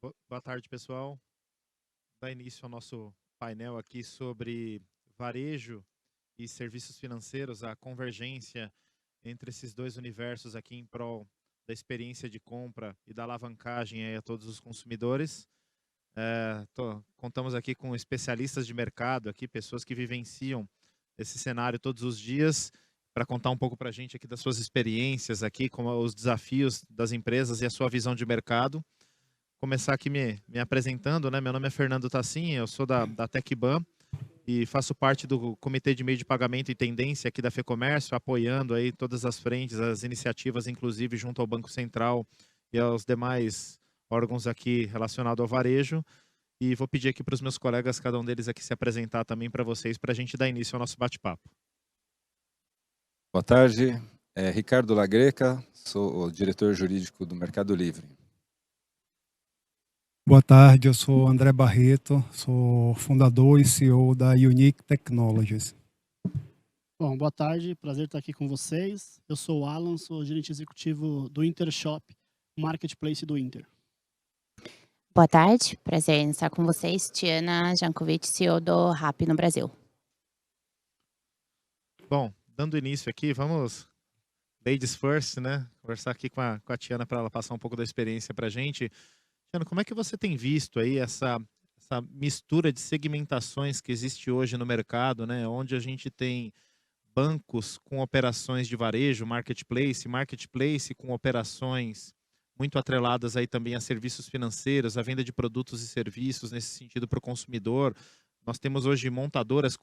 Boa tarde, pessoal. Dá início ao nosso painel aqui sobre varejo e serviços financeiros, a convergência entre esses dois universos aqui em prol da experiência de compra e da alavancagem aí a todos os consumidores. Contamos aqui com especialistas de mercado, aqui, pessoas que vivenciam esse cenário todos os dias, para contar um pouco para a gente aqui das suas experiências aqui, como os desafios das empresas e a sua visão de mercado. Começar aqui me apresentando, né? Meu nome é Fernando Tassin, eu sou da Tecban e faço parte do Comitê de Meio de Pagamento e Tendência aqui da FEComércio, apoiando aí todas as frentes, as iniciativas, inclusive junto ao Banco Central e aos demais órgãos aqui relacionados ao varejo. E vou pedir aqui para os meus colegas, cada um deles aqui se apresentar também para vocês, para a gente dar início ao nosso bate-papo. Boa tarde, Ricardo Lagreca, sou o diretor jurídico do Mercado Livre. Boa tarde, eu sou André Barreto, sou fundador e CEO da Unique Technologies. Bom, boa tarde, prazer estar aqui com vocês. Eu sou o Alan, sou gerente executivo do Intershop, marketplace do Inter. Boa tarde, prazer em estar com vocês. Tiana Jankovic, CEO do Rappi no Brasil. Bom, dando início aqui, vamos ladies first, né? Conversar aqui com a Tiana para ela passar um pouco da experiência para a gente. Tiana, como é que você tem visto aí essa mistura de segmentações que existe hoje no mercado, né? Onde a gente tem bancos com operações de varejo, marketplace com operações muito atreladas aí também a serviços financeiros, a venda de produtos e serviços nesse sentido para o consumidor. Nós temos hoje montadoras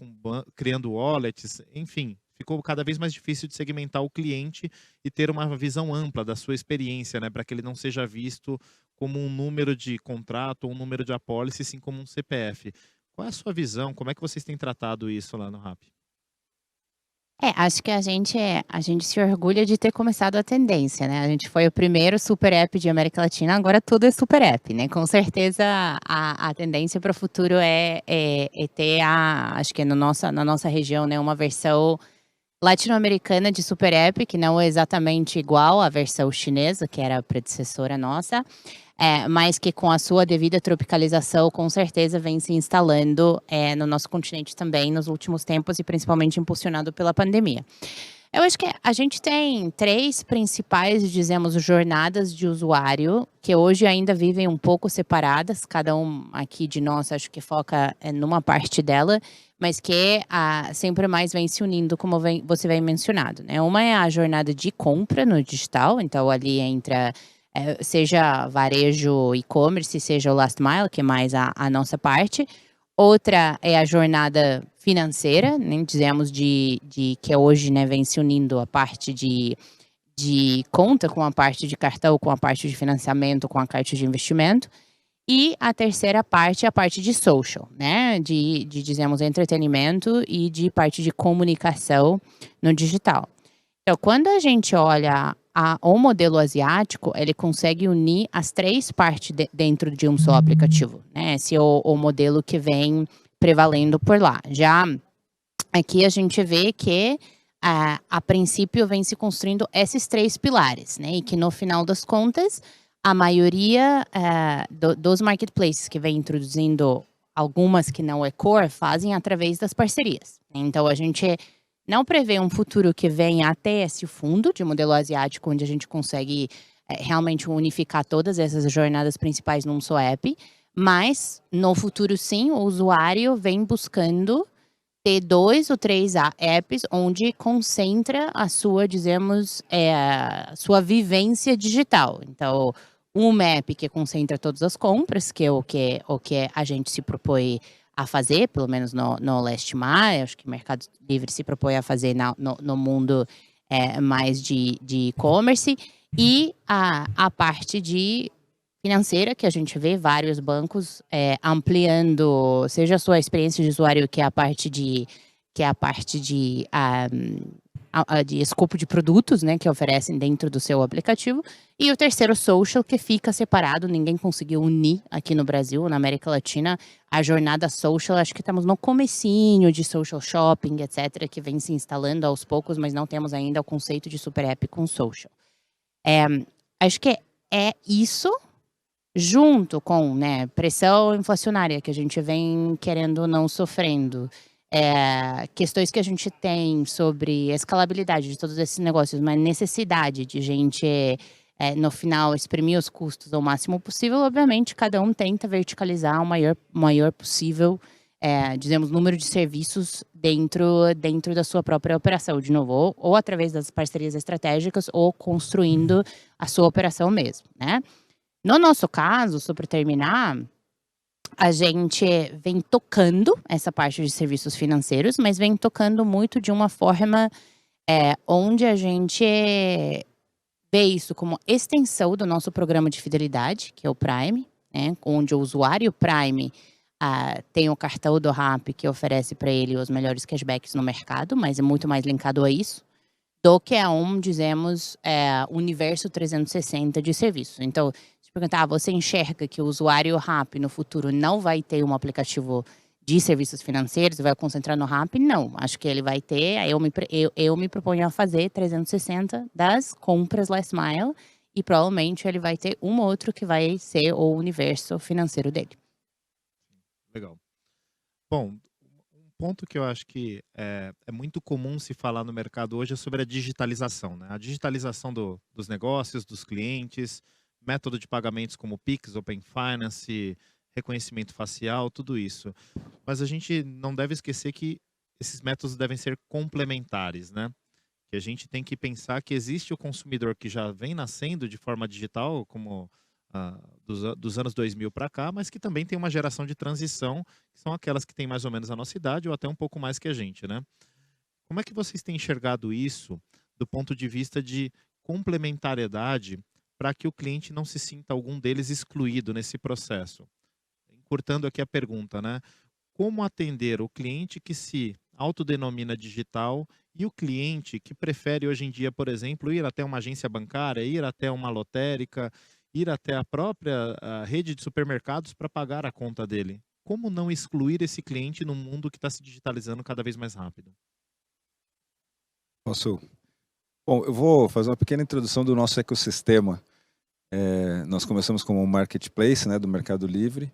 criando wallets, enfim, ficou cada vez mais difícil de segmentar o cliente e ter uma visão ampla da sua experiência, né, para que ele não seja visto como um número de contrato ou um número de apólice, sim como um CPF. Qual é a sua visão? Como é que vocês têm tratado isso lá no Rappi? Acho que a gente se orgulha de ter começado a tendência, né? A gente foi o primeiro super app de América Latina, agora tudo é super app, né? Com certeza a tendência para o futuro é ter, acho que na nossa região, né, uma versão latino-americana de super app, que não é exatamente igual à versão chinesa, que era a predecessora nossa, mas que com a sua devida tropicalização, com certeza vem se instalando no nosso continente também nos últimos tempos e principalmente impulsionado pela pandemia. Eu acho que a gente tem 3 principais, dizemos, jornadas de usuário, que hoje ainda vivem um pouco separadas, cada um aqui de nós acho que foca numa parte dela, mas que sempre mais vem se unindo, como você vem mencionado, né? Uma é a jornada de compra no digital, então ali entra seja varejo e-commerce, seja o last mile, que é mais a nossa parte. Outra é a jornada financeira, né, dizemos que hoje, né, vem se unindo a parte de conta com a parte de cartão, com a parte de financiamento, com a parte de investimento. E a terceira parte é a parte de social, né, dizemos, entretenimento e de parte de comunicação no digital. Então, quando a gente olha o modelo asiático, ele consegue unir as 3 partes dentro de um só aplicativo, né? Esse é o modelo que vem prevalendo por lá. Já aqui a gente vê que, a princípio, vem se construindo esses 3 pilares, né? E que no final das contas, a maioria dos marketplaces que vem introduzindo algumas que não é core, fazem através das parcerias. Então, a gente não prevê um futuro que venha até esse fundo de modelo asiático, onde a gente consegue realmente unificar todas essas jornadas principais num só app, mas no futuro sim, o usuário vem buscando ter 2 ou 3 apps onde concentra a sua, dizemos, sua vivência digital. Então, um app que concentra todas as compras, que é o que a gente se propõe a fazer, pelo menos no last mile, acho que o Mercado Livre se propõe a fazer no mundo mais de e-commerce, e a parte de financeira, que a gente vê vários bancos ampliando, seja a sua experiência de usuário, que é a parte de escopo de produtos, né, que oferecem dentro do seu aplicativo. E o terceiro, social, que fica separado. Ninguém conseguiu unir aqui no Brasil, na América Latina, a jornada social. Acho que estamos no comecinho de social shopping, etc., que vem se instalando aos poucos, mas não temos ainda o conceito de super app com social. Acho que é isso, junto com, né, pressão inflacionária que a gente vem querendo ou não sofrendo, questões que a gente tem sobre a escalabilidade de todos esses negócios, uma necessidade de gente, no final, exprimir os custos ao máximo possível, obviamente, cada um tenta verticalizar o maior possível, dizemos, número de serviços dentro da sua própria operação, de novo, ou através das parcerias estratégicas, ou construindo a sua operação mesmo, né? No nosso caso, só para terminar, a gente vem tocando essa parte de serviços financeiros, mas vem tocando muito de uma forma onde a gente vê isso como extensão do nosso programa de fidelidade, que é o Prime, né? Onde o usuário Prime tem o cartão do Rappi que oferece para ele os melhores cashbacks no mercado, mas é muito mais linkado a isso, do que a dizemos, universo 360 de serviços. Então, se perguntar, você enxerga que o usuário Rappi no futuro não vai ter um aplicativo de serviços financeiros, vai concentrar no Rappi? Não, acho que ele vai ter, eu me proponho a fazer 360 das compras last mile, e provavelmente ele vai ter um outro que vai ser o universo financeiro dele. Legal. Bom, um ponto que eu acho que é muito comum se falar no mercado hoje é sobre a digitalização, né? A digitalização dos negócios, dos clientes, método de pagamentos como Pix, Open Finance, reconhecimento facial, tudo isso. Mas a gente não deve esquecer que esses métodos devem ser complementares, né? Que a gente tem que pensar que existe o consumidor que já vem nascendo de forma digital, como dos anos 2000 para cá, mas que também tem uma geração de transição, que são aquelas que têm mais ou menos a nossa idade ou até um pouco mais que a gente, né? Como é que vocês têm enxergado isso do ponto de vista de complementariedade para que o cliente não se sinta algum deles excluído nesse processo? Encurtando aqui a pergunta, né? Como atender o cliente que se autodenomina digital e o cliente que prefere hoje em dia, por exemplo, ir até uma agência bancária, ir até uma lotérica, ir até a própria rede de supermercados para pagar a conta dele? Como não excluir esse cliente num mundo que está se digitalizando cada vez mais rápido? Posso? Bom, eu vou fazer uma pequena introdução do nosso ecossistema. Nós começamos como um marketplace, né, do Mercado Livre,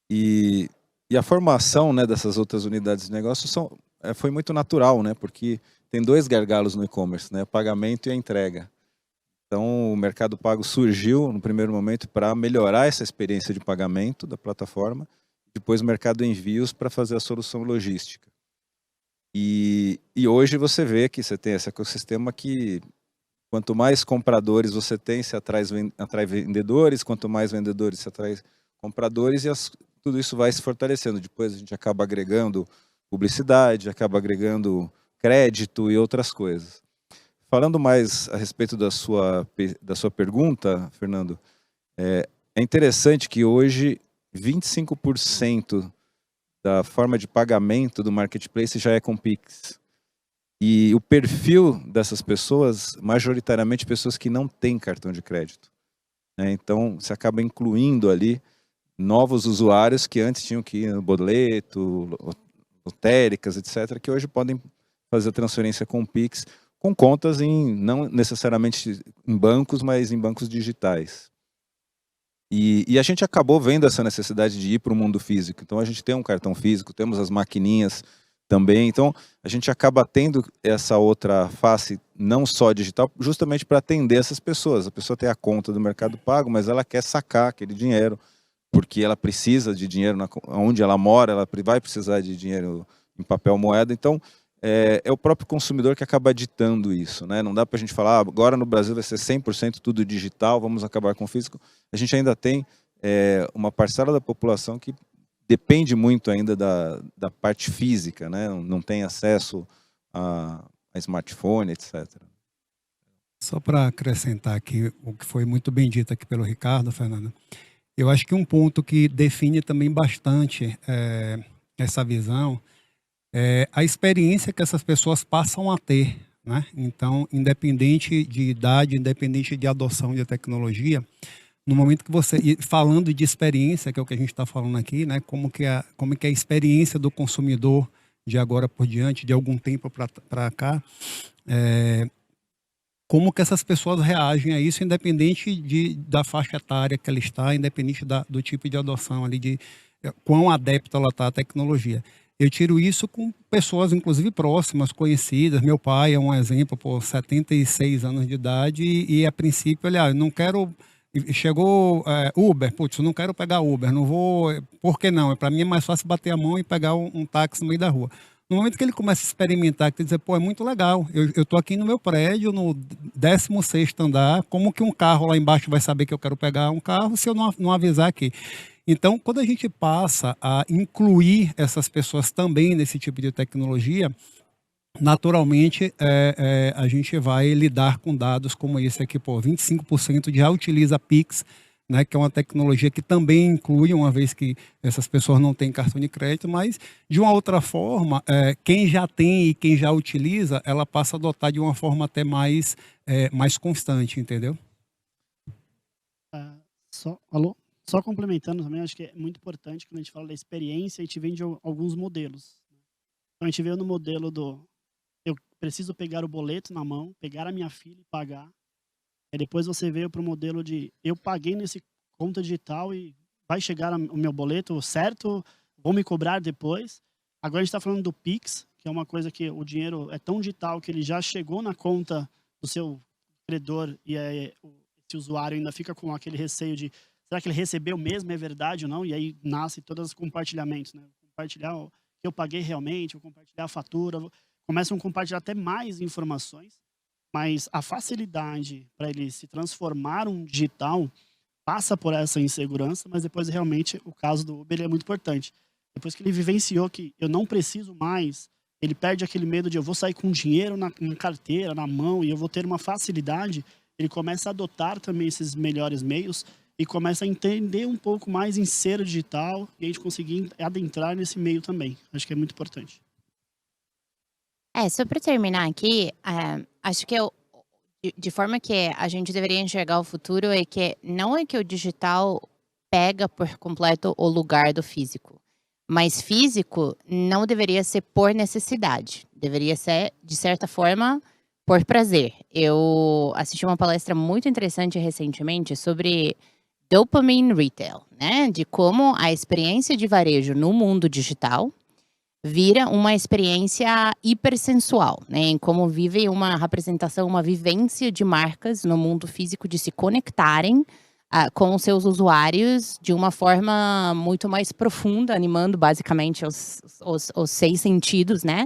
e a formação, né, dessas outras unidades de negócio foi muito natural, né, porque tem dois gargalos no e-commerce, né, o pagamento e a entrega. Então, o Mercado Pago surgiu no primeiro momento para melhorar essa experiência de pagamento da plataforma, depois o Mercado Envios para fazer a solução logística. E hoje você vê que você tem esse ecossistema que quanto mais compradores você tem, você atrai vendedores, quanto mais vendedores você atrai compradores, e tudo isso vai se fortalecendo. Depois a gente acaba agregando publicidade, acaba agregando crédito e outras coisas. Falando mais a respeito da sua pergunta, Fernando, é interessante que hoje 25% da forma de pagamento do marketplace já é com Pix. E o perfil dessas pessoas, majoritariamente pessoas que não têm cartão de crédito, né? Então, você acaba incluindo ali novos usuários que antes tinham que ir no boleto, lotéricas, etc., que hoje podem fazer a transferência com Pix, com contas não necessariamente em bancos, mas em bancos digitais. E a gente acabou vendo essa necessidade de ir para o mundo físico. Então a gente tem um cartão físico, temos as maquininhas também. Então a gente acaba tendo essa outra face, não só digital, justamente para atender essas pessoas. A pessoa tem a conta do Mercado Pago, mas ela quer sacar aquele dinheiro, porque ela precisa de dinheiro onde ela mora, ela vai precisar de dinheiro em papel moeda. Então é o próprio consumidor que acaba ditando isso, né? Não dá para a gente falar, agora no Brasil vai ser 100% tudo digital, vamos acabar com o físico. A gente ainda tem uma parcela da população que depende muito ainda da parte física, né? Não tem acesso a smartphone, etc. Só para acrescentar aqui o que foi muito bem dito aqui pelo Ricardo, Fernanda, eu acho que um ponto que define também bastante essa visão é a experiência que essas pessoas passam a ter, né? Então, independente de idade, independente de adoção de tecnologia, no momento que você, falando de experiência, que é o que a gente está falando aqui, né? Como que é a experiência do consumidor de agora por diante, de algum tempo para cá, como que essas pessoas reagem a isso, independente da faixa etária que ela está, independente do tipo de adoção ali, de quão adepta ela está à tecnologia. Eu tiro isso com pessoas, inclusive próximas, conhecidas. Meu pai é um exemplo, por 76 anos de idade, e a princípio ele, eu não quero. Chegou Uber, putz, eu não quero pegar Uber, não vou. Por que não? Para mim é mais fácil bater a mão e pegar um táxi no meio da rua. No momento que ele começa a experimentar, que ele diz, pô, é muito legal. Eu tô aqui no meu prédio, no 16º andar, como que um carro lá embaixo vai saber que eu quero pegar um carro se eu não avisar aqui? Então, quando a gente passa a incluir essas pessoas também nesse tipo de tecnologia, naturalmente a gente vai lidar com dados como esse aqui, pô, 25% já utiliza Pix, né, que é uma tecnologia que também inclui, uma vez que essas pessoas não têm cartão de crédito, mas de uma outra forma, quem já tem e quem já utiliza, ela passa a adotar de uma forma até mais constante, entendeu? Alô? Só complementando também, acho que é muito importante quando a gente fala da experiência, a gente vem de alguns modelos. Então a gente veio no modelo eu preciso pegar o boleto na mão, pegar a minha filha e pagar. Aí depois você veio para o modelo de eu paguei nesse conta digital e vai chegar o meu boleto certo, vão me cobrar depois. Agora a gente está falando do Pix, que é uma coisa que o dinheiro é tão digital que ele já chegou na conta do seu credor e esse usuário ainda fica com aquele receio de será que ele recebeu mesmo, é verdade ou não? E aí nasce todos os compartilhamentos, né? Compartilhar o que eu paguei realmente, vou compartilhar a fatura, começam a compartilhar até mais informações. Mas a facilidade para ele se transformar um digital passa por essa insegurança, mas depois realmente o caso do Uber é muito importante. Depois que ele vivenciou que eu não preciso mais, ele perde aquele medo de eu vou sair com dinheiro na carteira, na mão, e eu vou ter uma facilidade, ele começa a adotar também esses melhores meios e começa a entender um pouco mais em ser digital e a gente conseguir adentrar nesse meio também. Acho que é muito importante. Só para terminar aqui, acho que de forma que a gente deveria enxergar o futuro é que não é que o digital pega por completo o lugar do físico, mas físico não deveria ser por necessidade, deveria ser, de certa forma, por prazer. Eu assisti uma palestra muito interessante recentemente sobre dopamine retail, né? De como a experiência de varejo no mundo digital vira uma experiência hipersensual, né? Em como vive uma representação, uma vivência de marcas no mundo físico de se conectarem com os seus usuários de uma forma muito mais profunda, animando basicamente os 6 sentidos, né?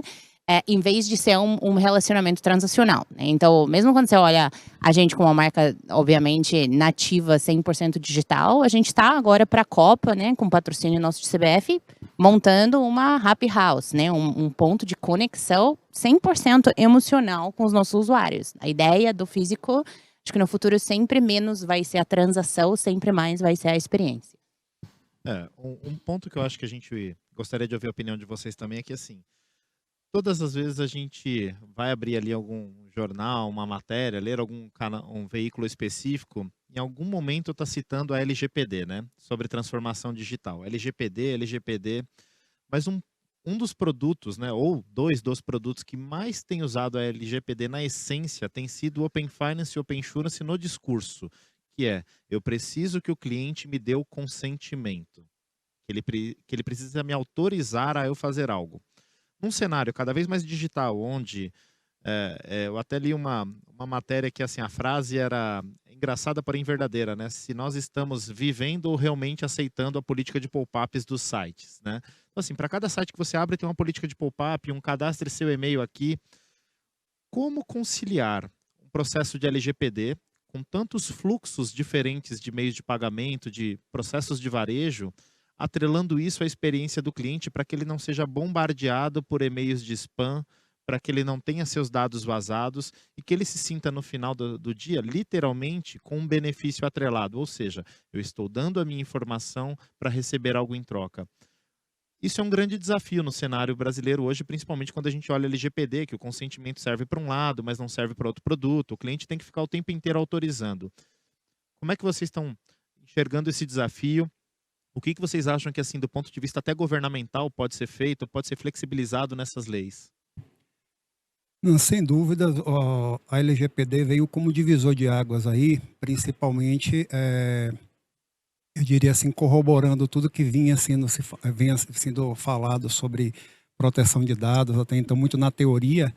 Em vez de ser um relacionamento transacional, né? Então, mesmo quando você olha a gente com uma marca, obviamente, nativa, 100% digital, a gente está agora para a Copa, né, com patrocínio nosso de CBF, montando uma happy house, né, um ponto de conexão 100% emocional com os nossos usuários. A ideia do físico, acho que no futuro sempre menos vai ser a transação, sempre mais vai ser a experiência. Um ponto que eu acho que a gente gostaria de ouvir a opinião de vocês também é que, assim, todas as vezes a gente vai abrir ali algum jornal, uma matéria, ler um veículo específico, em algum momento está citando a LGPD, né? Sobre transformação digital. LGPD, mas um dos produtos, né? Ou 2 dos produtos que mais tem usado a LGPD na essência tem sido o Open Finance e Open Insurance no discurso, que é, eu preciso que o cliente me dê o consentimento, que ele precisa me autorizar a eu fazer algo. Num cenário cada vez mais digital, onde eu até li uma matéria que assim, a frase era engraçada, porém verdadeira, né? Se nós estamos vivendo ou realmente aceitando a política de pop-ups dos sites, né? Então, assim, para cada site que você abre tem uma política de pop-up, cadastre seu e-mail aqui. Como conciliar um processo de LGPD com tantos fluxos diferentes de meios de pagamento, de processos de varejo, atrelando isso à experiência do cliente para que ele não seja bombardeado por e-mails de spam, para que ele não tenha seus dados vazados e que ele se sinta no final do dia, literalmente, com um benefício atrelado. Ou seja, eu estou dando a minha informação para receber algo em troca. Isso é um grande desafio no cenário brasileiro hoje, principalmente quando a gente olha LGPD, que o consentimento serve para um lado, mas não serve para outro produto. O cliente tem que ficar o tempo inteiro autorizando. Como é que vocês estão enxergando esse desafio? O que vocês acham que, assim, do ponto de vista até governamental, pode ser feito, pode ser flexibilizado nessas leis? Não, sem dúvida, a LGPD veio como divisor de águas aí, principalmente, eu diria assim, corroborando tudo que vinha sendo falado sobre proteção de dados, até então muito na teoria,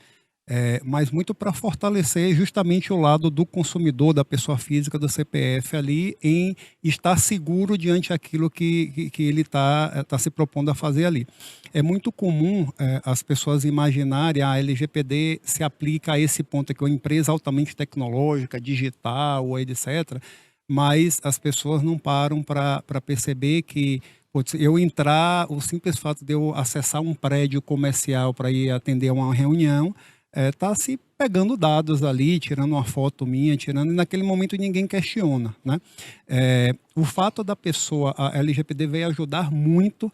mas muito para fortalecer justamente o lado do consumidor, da pessoa física, do CPF ali, em estar seguro diante daquilo que ele está se propondo a fazer ali. É muito comum as pessoas imaginarem a LGPD se aplica a esse ponto aqui, uma empresa altamente tecnológica, digital, etc., mas as pessoas não param para perceber que eu entrar, o simples fato de eu acessar um prédio comercial para ir atender a uma reunião, tá se pegando dados ali, tirando uma foto minha, e naquele momento ninguém questiona, né? O fato da pessoa, a LGPD veio ajudar muito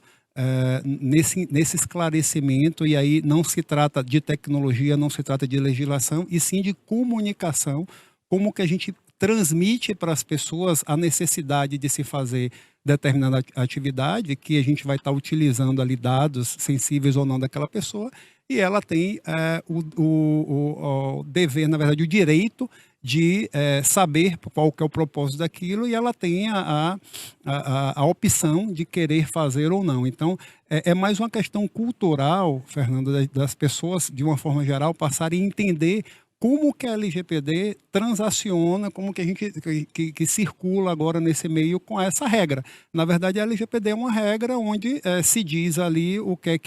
nesse esclarecimento, e aí não se trata de tecnologia, não se trata de legislação, e sim de comunicação, como que a gente transmite para as pessoas a necessidade de se fazer determinada atividade, que a gente vai estar utilizando ali dados sensíveis ou não daquela pessoa, e ela tem o dever, na verdade, o direito de saber qual que é o propósito daquilo, e ela tem a opção de querer fazer ou não. Então, é mais uma questão cultural, Fernando, das pessoas, de uma forma geral, passarem a entender como que a LGPD transaciona, como que a gente que circula agora nesse meio com essa regra. Na verdade, a LGPD é uma regra onde se diz ali o que é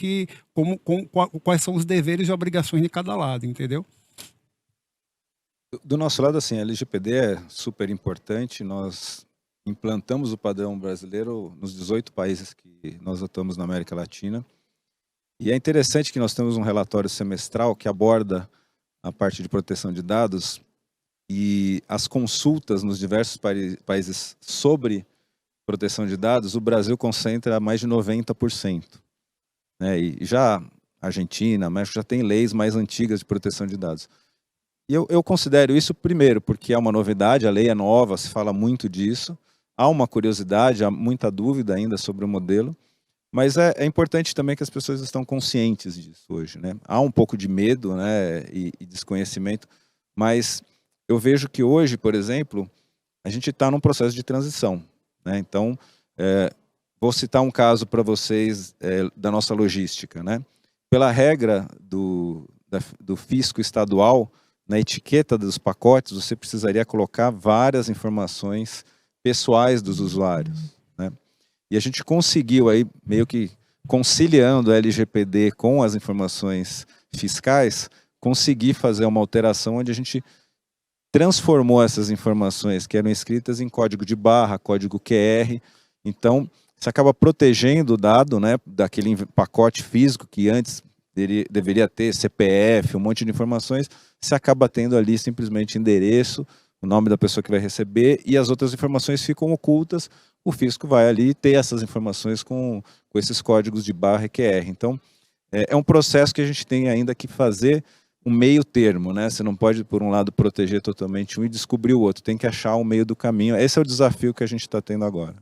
quais são os deveres e obrigações de cada lado, entendeu? Do nosso lado, assim, a LGPD é super importante. Nós implantamos o padrão brasileiro nos 18 países que nós atuamos na América Latina. E é interessante que nós temos um relatório semestral que aborda a parte de proteção de dados, e as consultas nos diversos países sobre proteção de dados, o Brasil concentra mais de 90%. Né? E já a Argentina, México já tem leis mais antigas de proteção de dados. E eu considero isso, primeiro, porque é uma novidade, a lei é nova, se fala muito disso, há uma curiosidade, há muita dúvida ainda sobre o modelo, mas é importante também que as pessoas estão conscientes disso hoje, né? Há um pouco de medo, né, e desconhecimento, mas eu vejo que hoje, por exemplo, a gente está num processo de transição, né? Então, vou citar um caso para vocês da nossa logística, né? Pela regra do fisco estadual, na etiqueta dos pacotes, você precisaria colocar várias informações pessoais dos usuários, né? E a gente conseguiu aí, meio que conciliando a LGPD com as informações fiscais, conseguir fazer uma alteração onde a gente transformou essas informações que eram escritas em código de barra, código QR. Então, você acaba protegendo o dado, né, daquele pacote físico que antes deveria ter CPF, um monte de informações, você acaba tendo ali simplesmente endereço, o nome da pessoa que vai receber, e as outras informações ficam ocultas. O fisco vai ali ter essas informações com esses códigos de barra e QR. Então, é um processo que a gente tem ainda que fazer um meio termo, né? Você não pode, por um lado, proteger totalmente um e descobrir o outro. Tem que achar o meio do caminho. Esse é o desafio que a gente está tendo agora.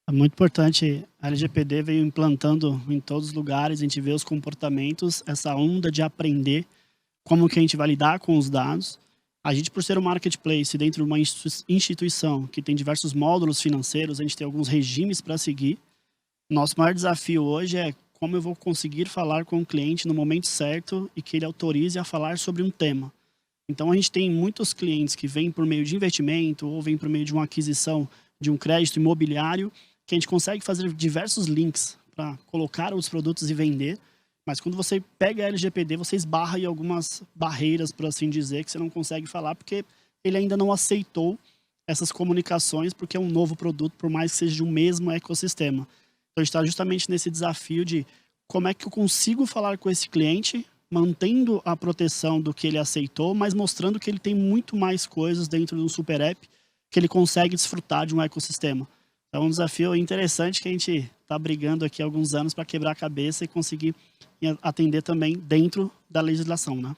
É muito importante. A LGPD veio implantando em todos os lugares. A gente vê os comportamentos, essa onda de aprender como que a gente vai lidar com os dados. A gente, por ser um marketplace dentro de uma instituição que tem diversos módulos financeiros, a gente tem alguns regimes para seguir. Nosso maior desafio hoje é como eu vou conseguir falar com o cliente no momento certo e que ele autorize a falar sobre um tema. Então, a gente tem muitos clientes que vêm por meio de investimento ou vêm por meio de uma aquisição de um crédito imobiliário, que a gente consegue fazer diversos links para colocar os produtos e vender. Mas quando você pega a LGPD, você esbarra em algumas barreiras, por assim dizer, que você não consegue falar, porque ele ainda não aceitou essas comunicações, porque é um novo produto, por mais que seja de um mesmo ecossistema. Então, a gente está justamente nesse desafio de como é que eu consigo falar com esse cliente, mantendo a proteção do que ele aceitou, mas mostrando que ele tem muito mais coisas dentro de um super app, que ele consegue desfrutar de um ecossistema. Então, é um desafio interessante que a gente está brigando aqui há alguns anos para quebrar a cabeça e conseguir atender também dentro da legislação, né?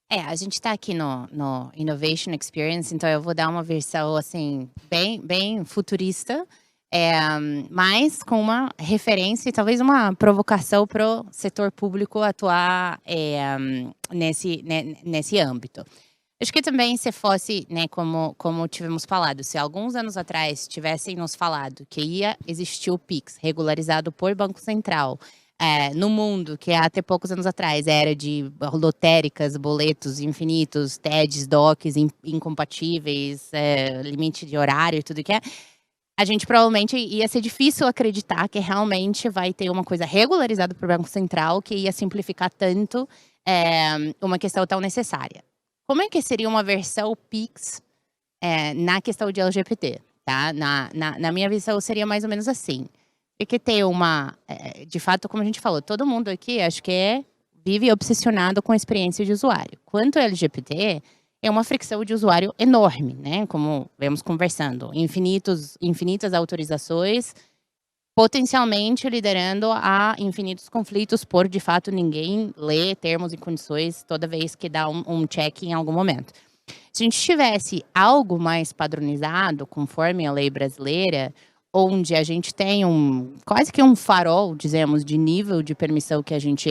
A gente está aqui no Innovation Experience, então eu vou dar uma versão assim bem futurista. mas com uma referência e talvez uma provocação para o setor público atuar nesse âmbito. Acho que também se fosse, né, como tivemos falado, se alguns anos atrás tivessem nos falado que ia existir o Pix regularizado por Banco Central, no mundo, que até poucos anos atrás era de lotéricas, boletos infinitos, TEDs, DOCs incompatíveis, limite de horário e tudo que é, a gente provavelmente ia ser difícil acreditar que realmente vai ter uma coisa regularizada por Banco Central que ia simplificar tanto uma questão tão necessária. Como é que seria uma versão Pix na questão de LGBT? Tá? Na minha visão, seria mais ou menos assim. Tem que ter de fato, como a gente falou, todo mundo aqui, acho que vive obsessionado com a experiência de usuário. Quanto ao LGBT, é uma fricção de usuário enorme, né? Como vemos conversando. Infinitas autorizações, potencialmente liderando a infinitos conflitos por, de fato, ninguém ler termos e condições toda vez que dá um check em algum momento. Se a gente tivesse algo mais padronizado, conforme a lei brasileira, onde a gente tem quase que um farol, dizemos, de nível de permissão que a gente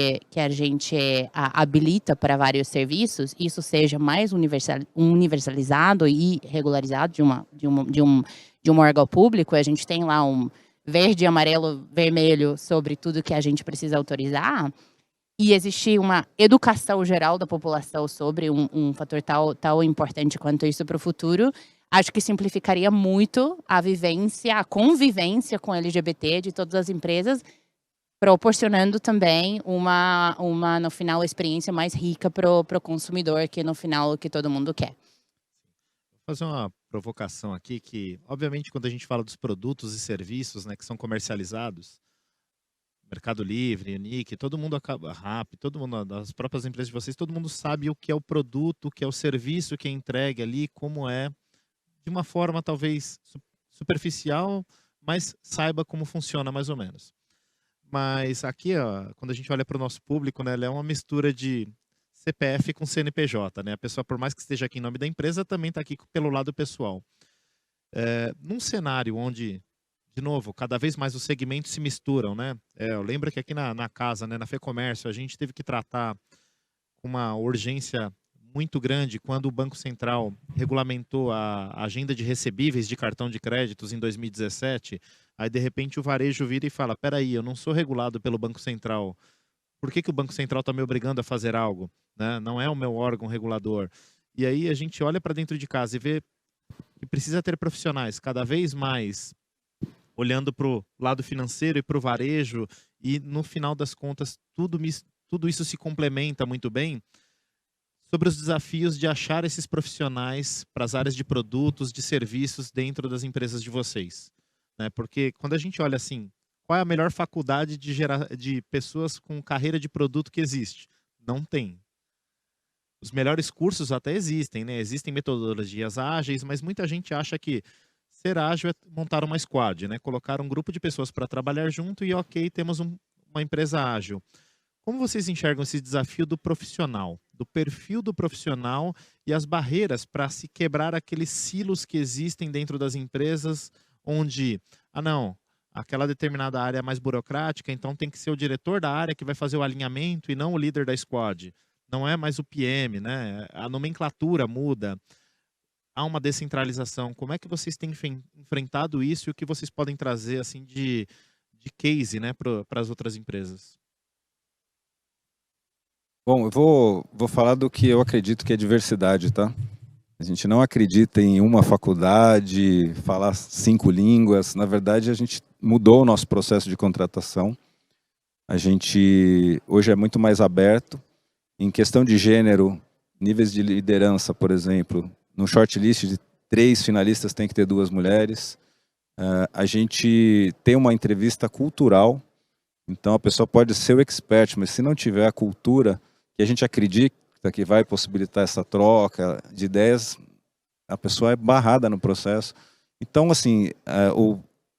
habilita para vários serviços, isso seja mais universalizado e regularizado de um órgão público, a gente tem lá um verde, amarelo, vermelho sobre tudo que a gente precisa autorizar, e existir uma educação geral da população sobre um fator tão importante quanto isso para o futuro, acho que simplificaria muito a convivência com LGBT de todas as empresas, proporcionando também no final, experiência mais rica para o consumidor, que no final o que todo mundo quer. Vou fazer uma provocação aqui que, obviamente, quando a gente fala dos produtos e serviços, né, que são comercializados, Mercado Livre, Unique, todo mundo acaba, Rappi, todo mundo, das próprias empresas de vocês, todo mundo sabe o que é o produto, o que é o serviço que é entregue ali, como é, de uma forma talvez superficial, mas saiba como funciona mais ou menos. Mas aqui, ó, quando a gente olha para o nosso público, né, ela é uma mistura de CPF com CNPJ, né? A pessoa, por mais que esteja aqui em nome da empresa, também está aqui pelo lado pessoal. Num cenário onde, de novo, cada vez mais os segmentos se misturam, né? Eu lembro que aqui na casa, né, na FEComércio, a gente teve que tratar com uma urgência muito grande quando o Banco Central regulamentou a agenda de recebíveis de cartão de créditos em 2017. Aí, de repente, o varejo vira e fala, peraí, eu não sou regulado pelo Banco Central. Por que o Banco Central está me obrigando a fazer algo? Né? Não é o meu órgão regulador. E aí a gente olha para dentro de casa e vê que precisa ter profissionais cada vez mais olhando para o lado financeiro e para o varejo, e no final das contas tudo isso se complementa muito bem, sobre os desafios de achar esses profissionais para as áreas de produtos, de serviços dentro das empresas de vocês. Né? Porque quando a gente olha assim, qual é a melhor faculdade de pessoas com carreira de produto que existe? Não tem. Os melhores cursos até existem, né? Existem metodologias ágeis, mas muita gente acha que ser ágil é montar uma squad, né? Colocar um grupo de pessoas para trabalhar junto e ok, temos uma empresa ágil. Como vocês enxergam esse desafio do profissional, do perfil do profissional e as barreiras para se quebrar aqueles silos que existem dentro das empresas, onde, não, aquela determinada área é mais burocrática, então tem que ser o diretor da área que vai fazer o alinhamento e não o líder da squad. Não é mais o PM, né? A nomenclatura muda. Há uma descentralização. Como é que vocês têm enfrentado isso e o que vocês podem trazer assim de case, né, para as outras empresas? Bom, eu vou falar do que eu acredito que é diversidade, tá? A gente não acredita em uma faculdade, falar 5 línguas. Na verdade, a gente mudou o nosso processo de contratação. A gente hoje é muito mais aberto. Em questão de gênero, níveis de liderança, por exemplo, no shortlist de 3 finalistas tem que ter 2 mulheres. A gente tem uma entrevista cultural, então a pessoa pode ser o expert, mas se não tiver a cultura que a gente acredita que vai possibilitar essa troca de ideias, a pessoa é barrada no processo. Então, assim,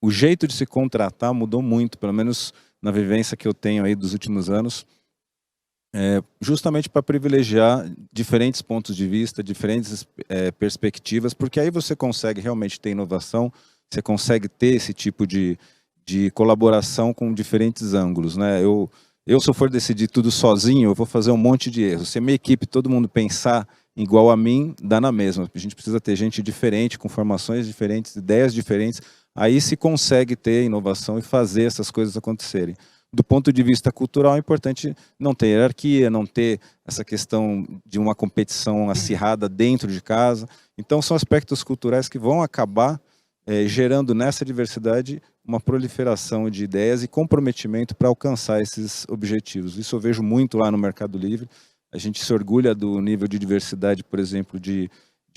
o jeito de se contratar mudou muito, pelo menos na vivência que eu tenho aí dos últimos anos, justamente para privilegiar diferentes pontos de vista, diferentes perspectivas, porque aí você consegue realmente ter inovação você consegue ter esse tipo de colaboração com diferentes ângulos, né? Se eu for decidir tudo sozinho, eu vou fazer um monte de erros. Se a minha equipe, todo mundo pensar igual a mim, dá na mesma. A gente precisa ter gente diferente, com formações diferentes, ideias diferentes. Aí se consegue ter inovação e fazer essas coisas acontecerem. Do ponto de vista cultural, é importante não ter hierarquia, não ter essa questão de uma competição acirrada dentro de casa. Então, são aspectos culturais que vão acabar gerando nessa diversidade uma proliferação de ideias e comprometimento para alcançar esses objetivos. Isso eu vejo muito lá no Mercado Livre. A gente se orgulha do nível de diversidade, por exemplo, de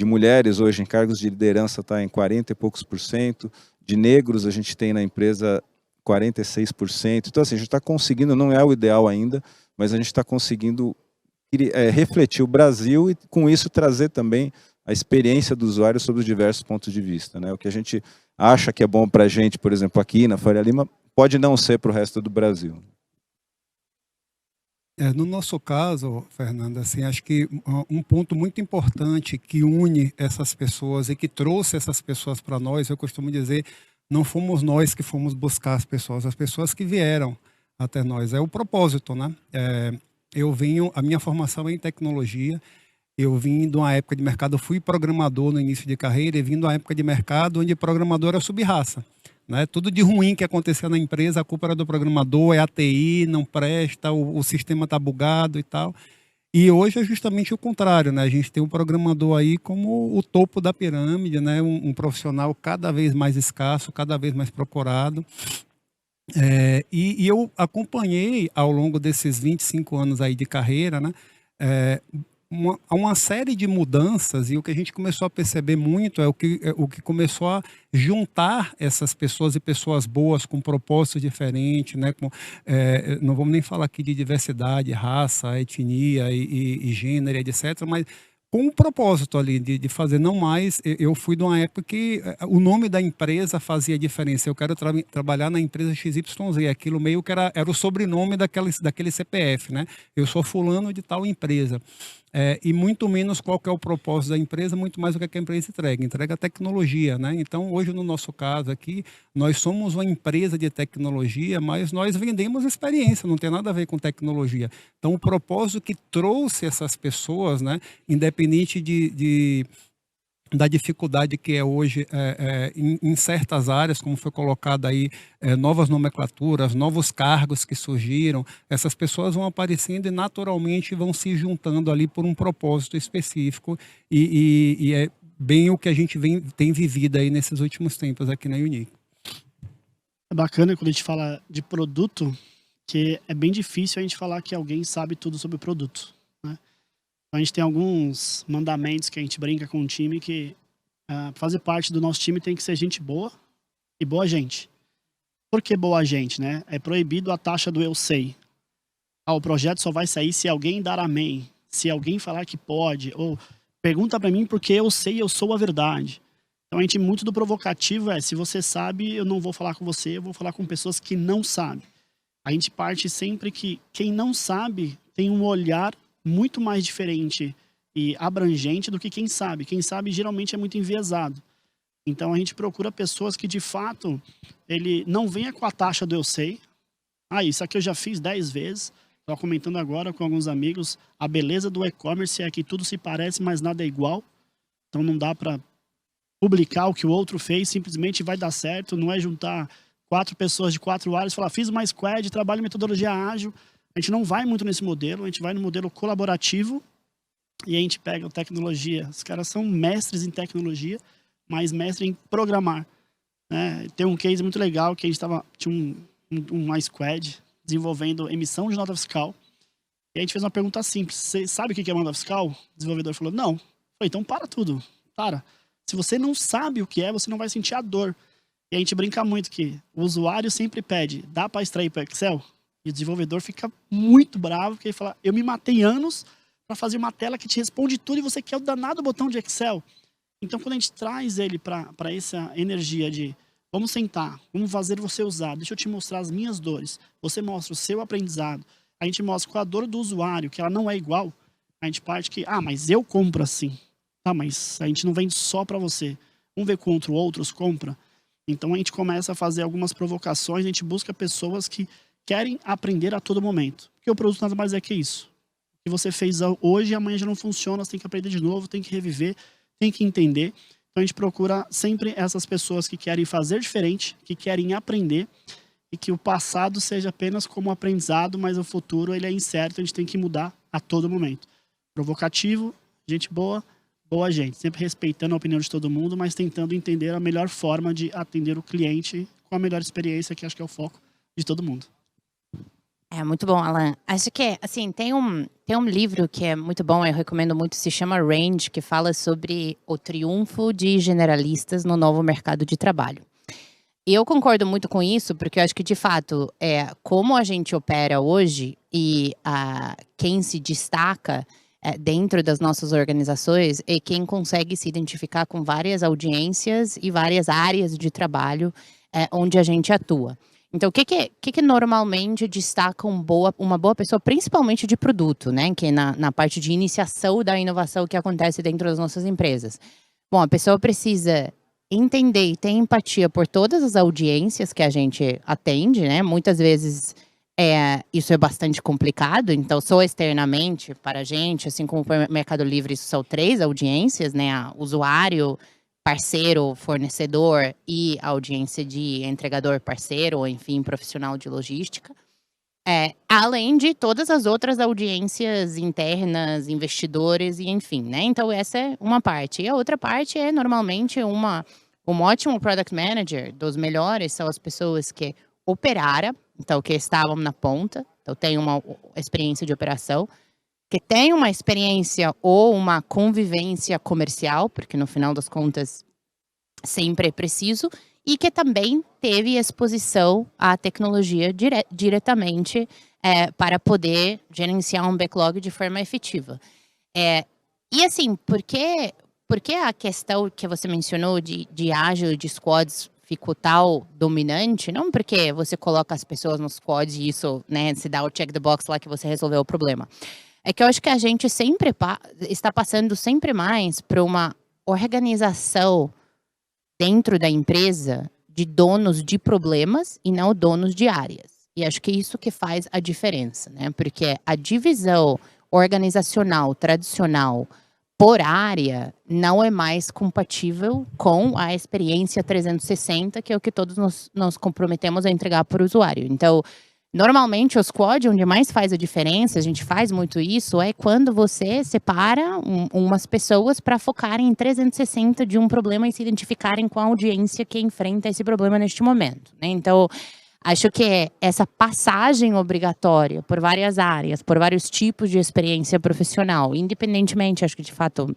mulheres hoje em cargos de liderança está em 40 e poucos %, de negros a gente tem na empresa 46%. Então, assim, a gente está conseguindo, não é o ideal ainda, mas a gente está conseguindo refletir o Brasil e, com isso, trazer também a experiência do usuário sobre os diversos pontos de vista, né? O que a gente acha que é bom para a gente, por exemplo, aqui na Faria Lima, pode não ser para o resto do Brasil. No nosso caso, Fernanda, assim, acho que um ponto muito importante que une essas pessoas e que trouxe essas pessoas para nós, eu costumo dizer, não fomos nós que fomos buscar as pessoas que vieram até nós. É o propósito, né? A minha formação é em tecnologia. Eu vim de uma época de mercado, eu fui programador no início de carreira e vim de uma época de mercado onde programador era sub-raça, né? Tudo de ruim que acontecia na empresa, a culpa era do programador, é a TI, não presta, o sistema está bugado e tal. E hoje é justamente o contrário, né? A gente tem um programador aí como o topo da pirâmide, né? Um profissional cada vez mais escasso, cada vez mais procurado. E eu acompanhei ao longo desses 25 anos aí de carreira, né? Uma série de mudanças, e o que a gente começou a perceber muito é o que começou a juntar essas pessoas e pessoas boas com propósitos diferentes, né? Não vamos nem falar aqui de diversidade, raça, etnia e gênero, etc., mas com um propósito ali de fazer não mais. Eu fui de uma época que o nome da empresa fazia diferença. Eu quero trabalhar na empresa XYZ, aquilo meio que era o sobrenome daquele CPF, né? Eu sou fulano de tal empresa. E muito menos qual que é o propósito da empresa, muito mais o que a empresa entrega tecnologia, né? Então, hoje, no nosso caso aqui, nós somos uma empresa de tecnologia, mas nós vendemos experiência, não tem nada a ver com tecnologia. Então, o propósito que trouxe essas pessoas, né, independente da dificuldade que é hoje em certas áreas, como foi colocado aí, novas nomenclaturas, novos cargos que surgiram, essas pessoas vão aparecendo e naturalmente vão se juntando ali por um propósito específico e é bem o que a gente tem vivido aí nesses últimos tempos aqui na Unique. É bacana quando a gente fala de produto, que é bem difícil a gente falar que alguém sabe tudo sobre o produto, né? A gente tem alguns mandamentos que a gente brinca com o time que fazer parte do nosso time tem que ser gente boa e boa gente. Por que boa gente, né? É proibido a taxa do eu sei. O projeto só vai sair se alguém dar amém, se alguém falar que pode, ou pergunta para mim porque eu sei, eu sou a verdade. Então a gente, muito do provocativo se você sabe, eu não vou falar com você, eu vou falar com pessoas que não sabem. A gente parte sempre que quem não sabe tem um olhar muito mais diferente e abrangente do que quem sabe. Quem sabe geralmente é muito enviesado. Então a gente procura pessoas que de fato ele não venha com a taxa do eu sei. Isso aqui eu já fiz 10 vezes. Estava comentando agora com alguns amigos. A beleza do e-commerce é que tudo se parece, mas nada é igual. Então não dá para publicar o que o outro fez, simplesmente vai dar certo. Não é juntar 4 pessoas de 4 áreas e falar, fiz uma squad, trabalho em metodologia ágil. A gente não vai muito nesse modelo, a gente vai no modelo colaborativo e a gente pega a tecnologia. Os caras são mestres em tecnologia, mas mestres em programar, né? Tem um case muito legal que a gente tinha uma squad desenvolvendo emissão de nota fiscal e a gente fez uma pergunta simples. Você sabe o que é nota fiscal? O desenvolvedor falou, não. Eu falei, então para tudo. Se você não sabe o que é, você não vai sentir a dor. E a gente brinca muito que o usuário sempre pede, dá para extrair para Excel? E o desenvolvedor fica muito bravo, porque ele fala, eu me matei anos para fazer uma tela que te responde tudo e você quer o danado botão de Excel. Então, quando a gente traz ele para essa energia de vamos sentar, vamos fazer você usar, deixa eu te mostrar as minhas dores, você mostra o seu aprendizado, a gente mostra qual a dor do usuário, que ela não é igual, a gente parte que, mas eu compro assim. Mas a gente não vende só para você. Vamos ver quanto outros compram. Então a gente começa a fazer algumas provocações, a gente busca pessoas que querem aprender a todo momento. Porque o produto nada mais é que isso. O que você fez hoje, amanhã já não funciona, você tem que aprender de novo, tem que reviver, tem que entender. Então a gente procura sempre essas pessoas que querem fazer diferente, que querem aprender, e que o passado seja apenas como aprendizado, mas o futuro ele é incerto, a gente tem que mudar a todo momento. Provocativo, gente boa, boa gente, sempre respeitando a opinião de todo mundo, mas tentando entender a melhor forma de atender o cliente com a melhor experiência, que acho que é o foco de todo mundo. É muito bom, Alan. Acho que, assim, tem um livro que é muito bom, eu recomendo muito, se chama Range, que fala sobre o triunfo de generalistas no novo mercado de trabalho. E eu concordo muito com isso, porque eu acho que, de fato, como a gente opera hoje e quem se destaca dentro das nossas organizações é quem consegue se identificar com várias audiências e várias áreas de trabalho onde a gente atua. Então, o que normalmente destaca uma boa pessoa, principalmente de produto, né? Que é na parte de iniciação da inovação que acontece dentro das nossas empresas. Bom, a pessoa precisa entender e ter empatia por todas as audiências que a gente atende, né? Muitas vezes isso é bastante complicado, então só externamente para a gente, assim como para o Mercado Livre, isso são 3 audiências, né? Usuário, parceiro, fornecedor e a audiência de entregador, parceiro, ou enfim, profissional de logística. Além de todas as outras audiências internas, investidores e enfim, né? Então essa é uma parte. E a outra parte é normalmente um ótimo product manager, dos melhores, são as pessoas que operaram, então que estavam na ponta, então tem uma experiência de operação, que tem uma experiência ou uma convivência comercial, porque no final das contas sempre é preciso, e que também teve exposição à tecnologia diretamente para poder gerenciar um backlog de forma efetiva. E assim, por que a questão que você mencionou de ágil, de squads, ficou tal dominante? Não porque você coloca as pessoas nos squads e isso, né, se dá o check the box lá que você resolveu o problema. É que eu acho que a gente sempre está passando sempre mais para uma organização dentro da empresa de donos de problemas e não donos de áreas. E acho que isso que faz a diferença, né? Porque a divisão organizacional tradicional por área não é mais compatível com a experiência 360, que é o que todos nos comprometemos a entregar para o usuário. Então, normalmente, o squad, onde mais faz a diferença, a gente faz muito isso, é quando você separa umas pessoas para focarem em 360 de um problema e se identificarem com a audiência que enfrenta esse problema neste momento, né? Então, acho que essa passagem obrigatória por várias áreas, por vários tipos de experiência profissional, independentemente, acho que de fato,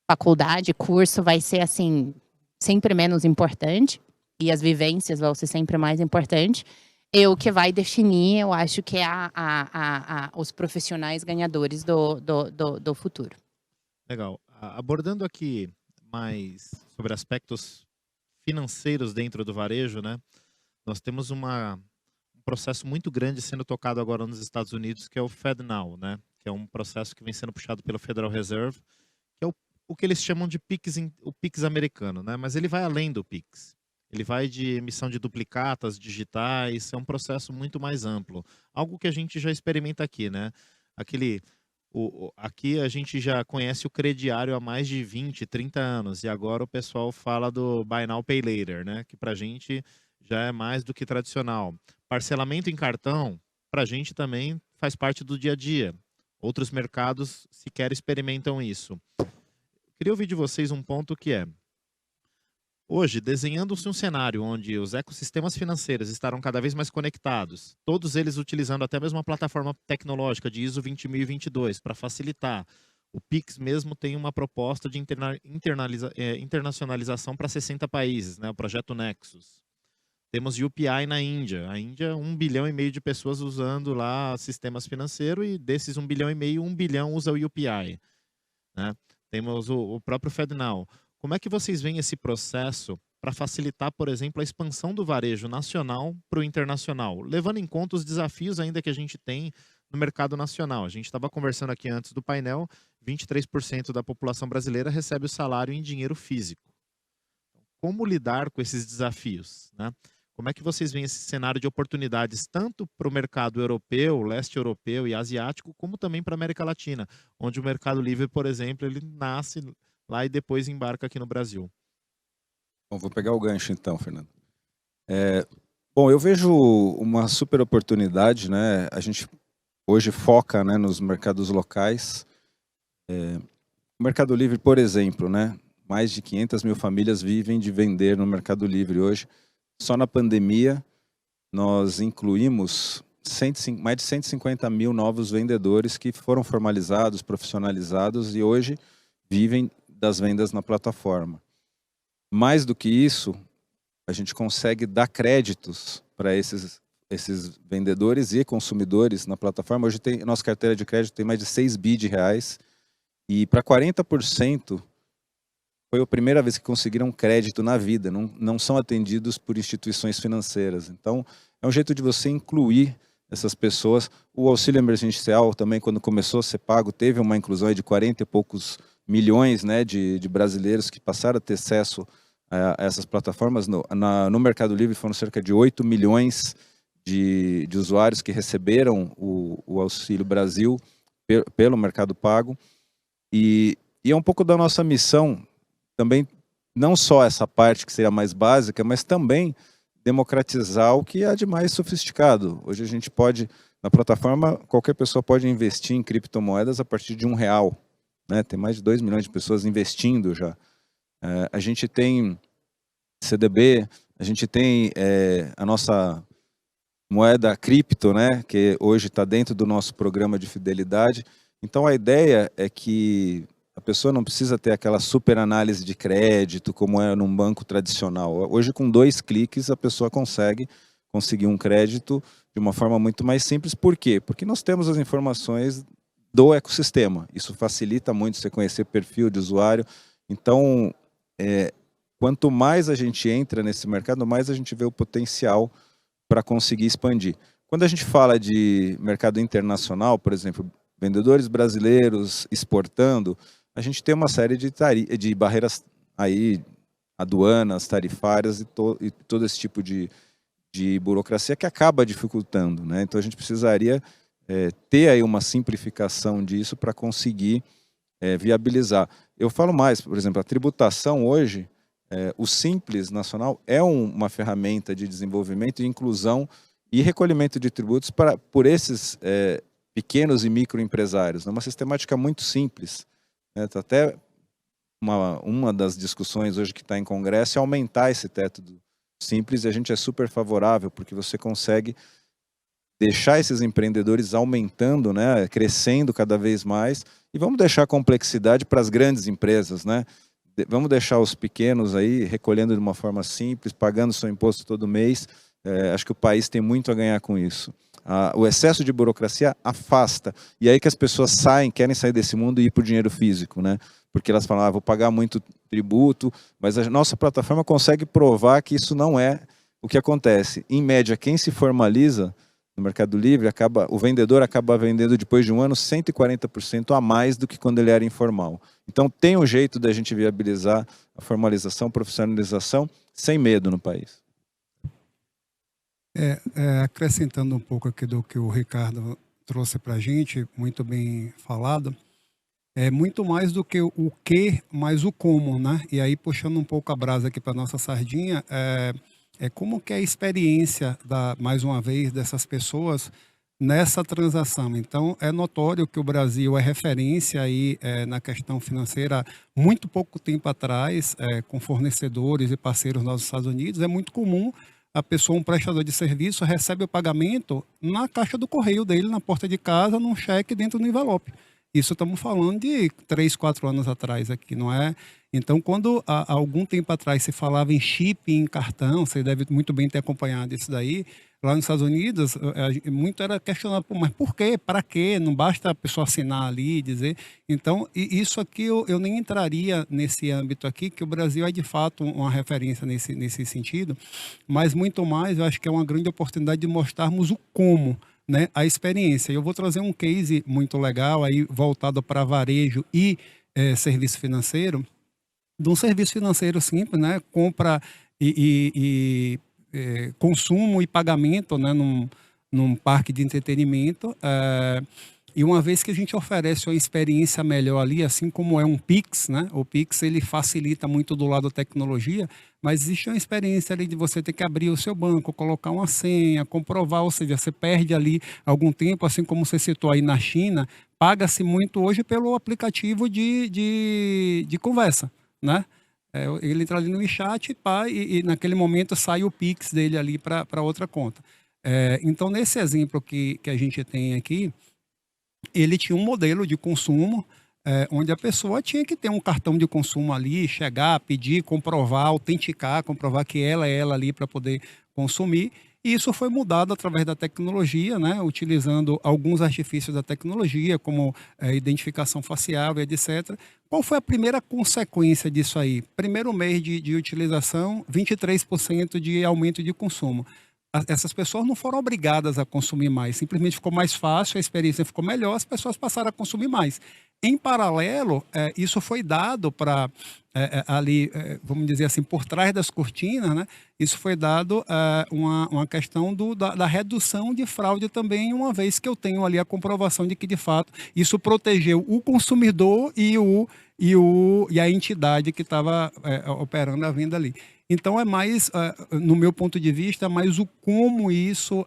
faculdade, curso vai ser assim, sempre menos importante, e as vivências vão ser sempre mais importantes, é o que vai definir, eu acho que é os profissionais ganhadores do futuro. Legal. Abordando aqui mais sobre aspectos financeiros dentro do varejo, né? Nós temos um processo muito grande sendo tocado agora nos Estados Unidos, que é o FedNow, né? Que é um processo que vem sendo puxado pelo Federal Reserve, que é o que eles chamam de o PIX americano, né? Mas ele vai além do PIX. Ele vai de emissão de duplicatas digitais, é um processo muito mais amplo. Algo que a gente já experimenta aqui, né? Aqui a gente já conhece o crediário há mais de 20, 30 anos, e agora o pessoal fala do Buy Now, Pay Later, né? Que pra gente já é mais do que tradicional. Parcelamento em cartão, pra gente também faz parte do dia a dia. Outros mercados sequer experimentam isso. Queria ouvir de vocês um ponto que é: hoje, desenhando-se um cenário onde os ecossistemas financeiros estarão cada vez mais conectados, todos eles utilizando até mesmo uma plataforma tecnológica de ISO 20022 para facilitar. O Pix mesmo tem uma proposta de internacionalização para 60 países, né? O projeto Nexus. Temos UPI na Índia. A Índia, 1,5 bilhão de pessoas usando lá sistemas financeiros, e desses 1,5 bilhão, 1 bilhão usa o UPI, né? Temos o próprio FedNow. Como é que vocês veem esse processo para facilitar, por exemplo, a expansão do varejo nacional para o internacional, levando em conta os desafios ainda que a gente tem no mercado nacional? A gente estava conversando aqui antes do painel, 23% da população brasileira recebe o salário em dinheiro físico. como lidar com esses desafios, né? Como é que vocês veem esse cenário de oportunidades tanto para o mercado europeu, leste europeu e asiático, como também para a América Latina, onde o Mercado Livre, por exemplo, ele nasce lá e depois embarca aqui no Brasil? Bom, vou pegar o gancho então, Fernando. Bom, eu vejo uma super oportunidade, né? A gente hoje foca, né, nos mercados locais. O Mercado Livre, por exemplo, né? Mais de 500 mil famílias vivem de vender no Mercado Livre hoje. Só na pandemia, nós incluímos mais de 150 mil novos vendedores que foram formalizados, profissionalizados e hoje vivem das vendas na plataforma. Mais do que isso, a gente consegue dar créditos para esses vendedores e consumidores na plataforma. Hoje nossa carteira de crédito tem mais de 6 bi de reais e para 40% foi a primeira vez que conseguiram crédito na vida, não são atendidos por instituições financeiras. Então, é um jeito de você incluir essas pessoas. O auxílio emergencial também, quando começou a ser pago, teve uma inclusão de 40 e poucos milhões, né, de brasileiros que passaram a ter acesso a essas plataformas. No Mercado Livre foram cerca de 8 milhões de usuários que receberam o Auxílio Brasil pelo Mercado Pago. E é um pouco da nossa missão também, não só essa parte que seria mais básica, mas também democratizar o que há de mais sofisticado. Hoje a gente pode, na plataforma, qualquer pessoa pode investir em criptomoedas a partir de R$1, né? Tem mais de 2 milhões de pessoas investindo já. A gente tem CDB, a gente tem a nossa moeda cripto, né? Que hoje está dentro do nosso programa de fidelidade. Então a ideia é que a pessoa não precisa ter aquela super análise de crédito como é num banco tradicional. Hoje, com 2 cliques, a pessoa conseguir um crédito de uma forma muito mais simples. Por quê? Porque nós temos as informações do ecossistema. Isso facilita muito você conhecer perfil de usuário. Então, quanto mais a gente entra nesse mercado, mais a gente vê o potencial para conseguir expandir. Quando a gente fala de mercado internacional, por exemplo, vendedores brasileiros exportando, a gente tem uma série de barreiras aí, aduanas, tarifárias e todo esse tipo de burocracia que acaba dificultando, né? Então a gente precisaria ter aí uma simplificação disso para conseguir viabilizar. Eu falo mais, por exemplo, a tributação hoje, o Simples Nacional é uma ferramenta de desenvolvimento e inclusão e recolhimento de tributos por esses pequenos e microempresários. É uma sistemática muito simples. Até uma das discussões hoje que está em Congresso é aumentar esse teto do Simples, e a gente é super favorável, porque você consegue deixar esses empreendedores aumentando, né, crescendo cada vez mais, e vamos deixar a complexidade para as grandes empresas, né? Vamos deixar os pequenos aí recolhendo de uma forma simples, pagando seu imposto todo mês. Acho que o país tem muito a ganhar com isso. O excesso de burocracia afasta, e aí que as pessoas querem sair desse mundo e ir para o dinheiro físico, né? Porque elas falam, vou pagar muito tributo, mas a nossa plataforma consegue provar que isso não é o que acontece. Em média, quem se formaliza no Mercado Livre, o vendedor acaba vendendo depois de um ano 140% a mais do que quando ele era informal. Então tem um jeito da gente viabilizar a formalização, profissionalização, sem medo no país. Acrescentando um pouco aqui do que o Ricardo trouxe para a gente, muito bem falado, é muito mais do que o que, mas o como, né? E aí, puxando um pouco a brasa aqui para nossa sardinha, como que é a experiência, mais uma vez, dessas pessoas nessa transação. Então, é notório que o Brasil é referência aí na questão financeira há muito pouco tempo atrás, com fornecedores e parceiros nos Estados Unidos. É muito comum a pessoa, um prestador de serviço, recebe o pagamento na caixa do correio dele, na porta de casa, num cheque dentro do envelope. Isso estamos falando de 3, 4 anos atrás aqui, não é? Então, quando há algum tempo atrás se falava em chip em cartão, você deve muito bem ter acompanhado isso daí, lá nos Estados Unidos, muito era questionado, mas por quê? Para quê? Não basta a pessoa assinar ali e dizer. Então, isso aqui eu nem entraria nesse âmbito aqui, que o Brasil é de fato uma referência nesse sentido, mas muito mais, eu acho que é uma grande oportunidade de mostrarmos o como, né, a experiência. Eu vou trazer um case muito legal aí voltado para varejo e serviço financeiro, de um serviço financeiro simples, né? Compra e consumo e pagamento, né? Num parque de entretenimento. E uma vez que a gente oferece uma experiência melhor ali, assim como é um Pix, né? O Pix ele facilita muito do lado da tecnologia, mas existe uma experiência ali de você ter que abrir o seu banco, colocar uma senha, comprovar, ou seja, você perde ali algum tempo, assim como você citou aí na China, paga-se muito hoje pelo aplicativo de conversa, né? Ele entra ali no chat e naquele momento sai o Pix dele ali para outra conta. Então, nesse exemplo que a gente tem aqui, ele tinha um modelo de consumo onde a pessoa tinha que ter um cartão de consumo ali, chegar, pedir, comprovar, autenticar, comprovar que ela é ela ali para poder consumir. E isso foi mudado através da tecnologia, né, utilizando alguns artifícios da tecnologia, como identificação facial e etc. Qual foi a primeira consequência disso aí? Primeiro mês de utilização, 23% de aumento de consumo. Essas pessoas não foram obrigadas a consumir mais, simplesmente ficou mais fácil, a experiência ficou melhor, as pessoas passaram a consumir mais. Em paralelo, isso foi dado para ali, vamos dizer assim, por trás das cortinas, né? Isso foi dado uma questão da redução de fraude também, uma vez que eu tenho ali a comprovação de que, de fato, isso protegeu o consumidor e a entidade que estava operando a venda ali. Então, é mais, no meu ponto de vista, mais o como isso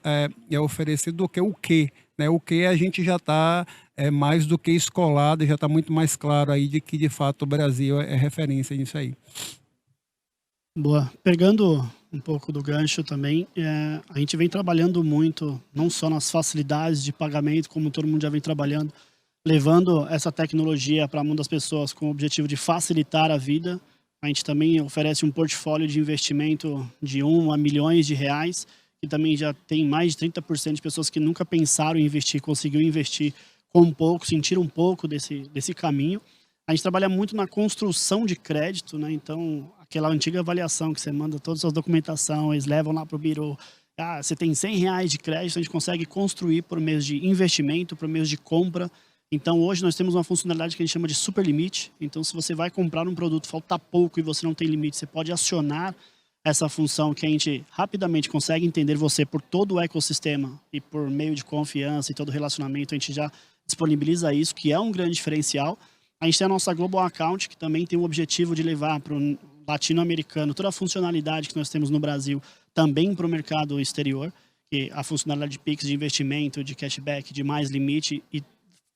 é oferecido do que o que. Né? O que a gente já está mais do que escolado, já está muito mais claro aí de que, de fato, o Brasil é referência nisso aí. Boa. Pegando um pouco do gancho também, a gente vem trabalhando muito, não só nas facilidades de pagamento, como todo mundo já vem trabalhando, levando essa tecnologia para a mão das pessoas com o objetivo de facilitar a vida. A gente também oferece um portfólio de investimento de 1 a milhões de reais, que também já tem mais de 30% de pessoas que nunca pensaram em investir, conseguiu investir com um pouco, sentir um pouco desse caminho. A gente trabalha muito na construção de crédito, né? Então, aquela antiga avaliação que você manda toda a sua documentação, eles levam lá para o birô. Você tem 100 reais de crédito, a gente consegue construir por meio de investimento, por meio de compra. Então, hoje nós temos uma funcionalidade que a gente chama de super limite. Então, se você vai comprar um produto, falta pouco e você não tem limite, você pode acionar essa função que a gente rapidamente consegue entender você por todo o ecossistema e por meio de confiança e todo relacionamento, a gente já disponibiliza isso, que é um grande diferencial. A gente tem a nossa Global Account, que também tem o objetivo de levar para o latino-americano toda a funcionalidade que nós temos no Brasil, também para o mercado exterior, que a funcionalidade de Pix, de investimento, de cashback, de mais limite e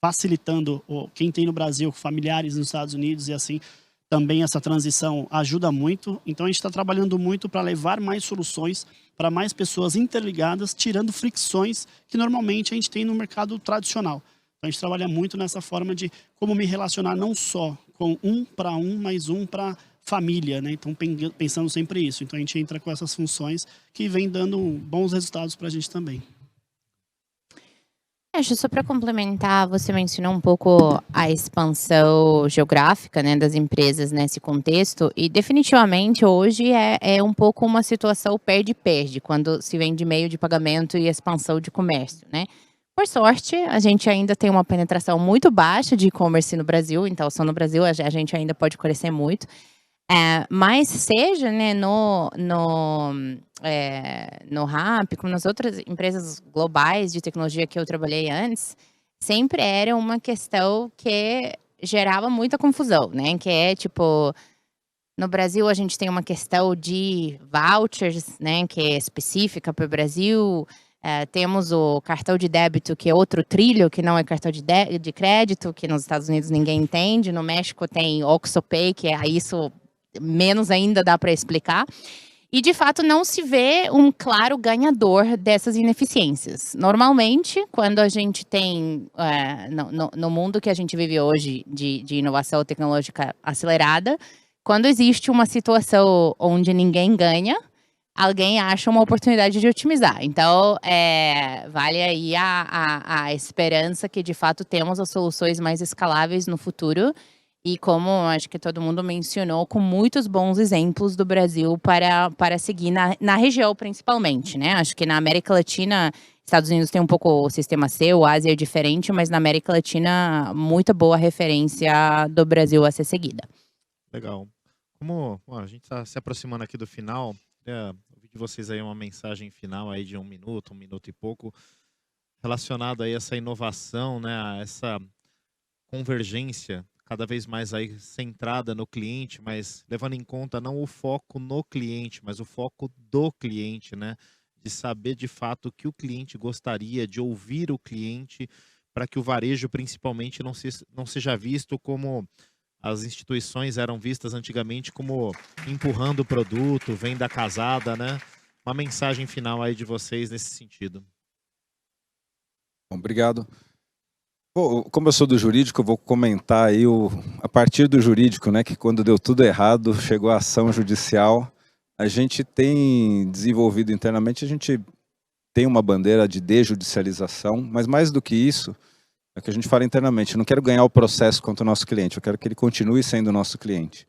facilitando quem tem no Brasil, familiares nos Estados Unidos e assim, também essa transição ajuda muito. Então a gente está trabalhando muito para levar mais soluções para mais pessoas interligadas, tirando fricções que normalmente a gente tem no mercado tradicional. Então a gente trabalha muito nessa forma de como me relacionar não só com para mas para família, né? Então pensando sempre isso. Então a gente entra com essas funções que vem dando bons resultados para a gente também. Acho só para complementar, você mencionou um pouco a expansão geográfica, né, das empresas nesse contexto, e definitivamente hoje é um pouco uma situação perde-perde, quando se vem de meio de pagamento e expansão de comércio, né? Por sorte, a gente ainda tem uma penetração muito baixa de e-commerce no Brasil, então só no Brasil a gente ainda pode crescer muito. Mas seja, né, no Rappi, como nas outras empresas globais de tecnologia que eu trabalhei antes, sempre era uma questão que gerava muita confusão, né? Que é tipo, no Brasil a gente tem uma questão de vouchers, né, que é específica para o Brasil. Temos o cartão de débito, que é outro trilho, que não é cartão de crédito, que nos Estados Unidos ninguém entende. No México tem OxxoPay, que é isso, menos ainda dá para explicar. E, de fato, não se vê um claro ganhador dessas ineficiências. Normalmente, quando a gente tem, no mundo que a gente vive hoje, de inovação tecnológica acelerada, quando existe uma situação onde ninguém ganha, alguém acha uma oportunidade de otimizar. Então, vale aí a esperança que, de fato, temos as soluções mais escaláveis no futuro. E como acho que todo mundo mencionou, com muitos bons exemplos do Brasil para seguir na região, principalmente, né? Acho que na América Latina, Estados Unidos tem um pouco o sistema C, o Ásia é diferente, mas na América Latina, muita boa referência do Brasil a ser seguida. Legal. Como bom, a gente está se aproximando aqui do final, queria ouvir de vocês aí uma mensagem final aí de um minuto e pouco, relacionado aí a essa inovação, né, a essa convergência cada vez mais aí centrada no cliente, mas levando em conta não o foco no cliente, mas o foco do cliente, né? De saber de fato o que o cliente gostaria, de ouvir o cliente, para que o varejo principalmente não seja visto como as instituições eram vistas antigamente, como empurrando o produto, venda casada, né? Uma mensagem final aí de vocês nesse sentido. Obrigado. Pô, como eu sou do jurídico, eu vou comentar aí a partir do jurídico, né, que quando deu tudo errado, chegou a ação judicial, a gente tem desenvolvido internamente, a gente tem uma bandeira de desjudicialização, mas mais do que isso, é o que a gente fala internamente, eu não quero ganhar o processo contra o nosso cliente, eu quero que ele continue sendo nosso cliente.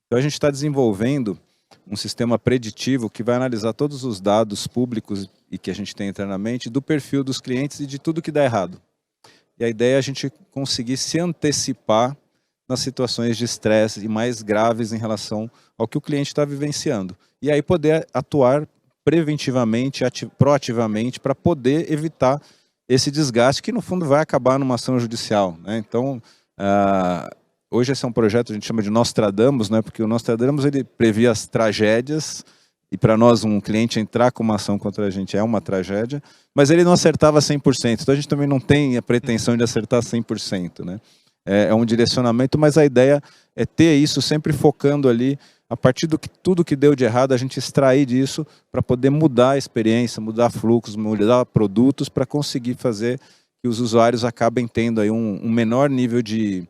Então a gente está desenvolvendo um sistema preditivo que vai analisar todos os dados públicos e que a gente tem internamente do perfil dos clientes e de tudo que dá errado. E a ideia é a gente conseguir se antecipar nas situações de estresse e mais graves em relação ao que o cliente está vivenciando. E aí poder atuar preventivamente, proativamente, para poder evitar esse desgaste que no fundo vai acabar numa ação judicial, né? Então, hoje esse é um projeto que a gente chama de Nostradamus, né? Porque o Nostradamus ele previa as tragédias, e para nós um cliente entrar com uma ação contra a gente é uma tragédia, mas ele não acertava 100%, então a gente também não tem a pretensão de acertar 100%, né? É um direcionamento, mas a ideia é ter isso sempre focando ali, a partir do que tudo que deu de errado, a gente extrair disso para poder mudar a experiência, mudar fluxos, mudar produtos, para conseguir fazer que os usuários acabem tendo aí um menor nível de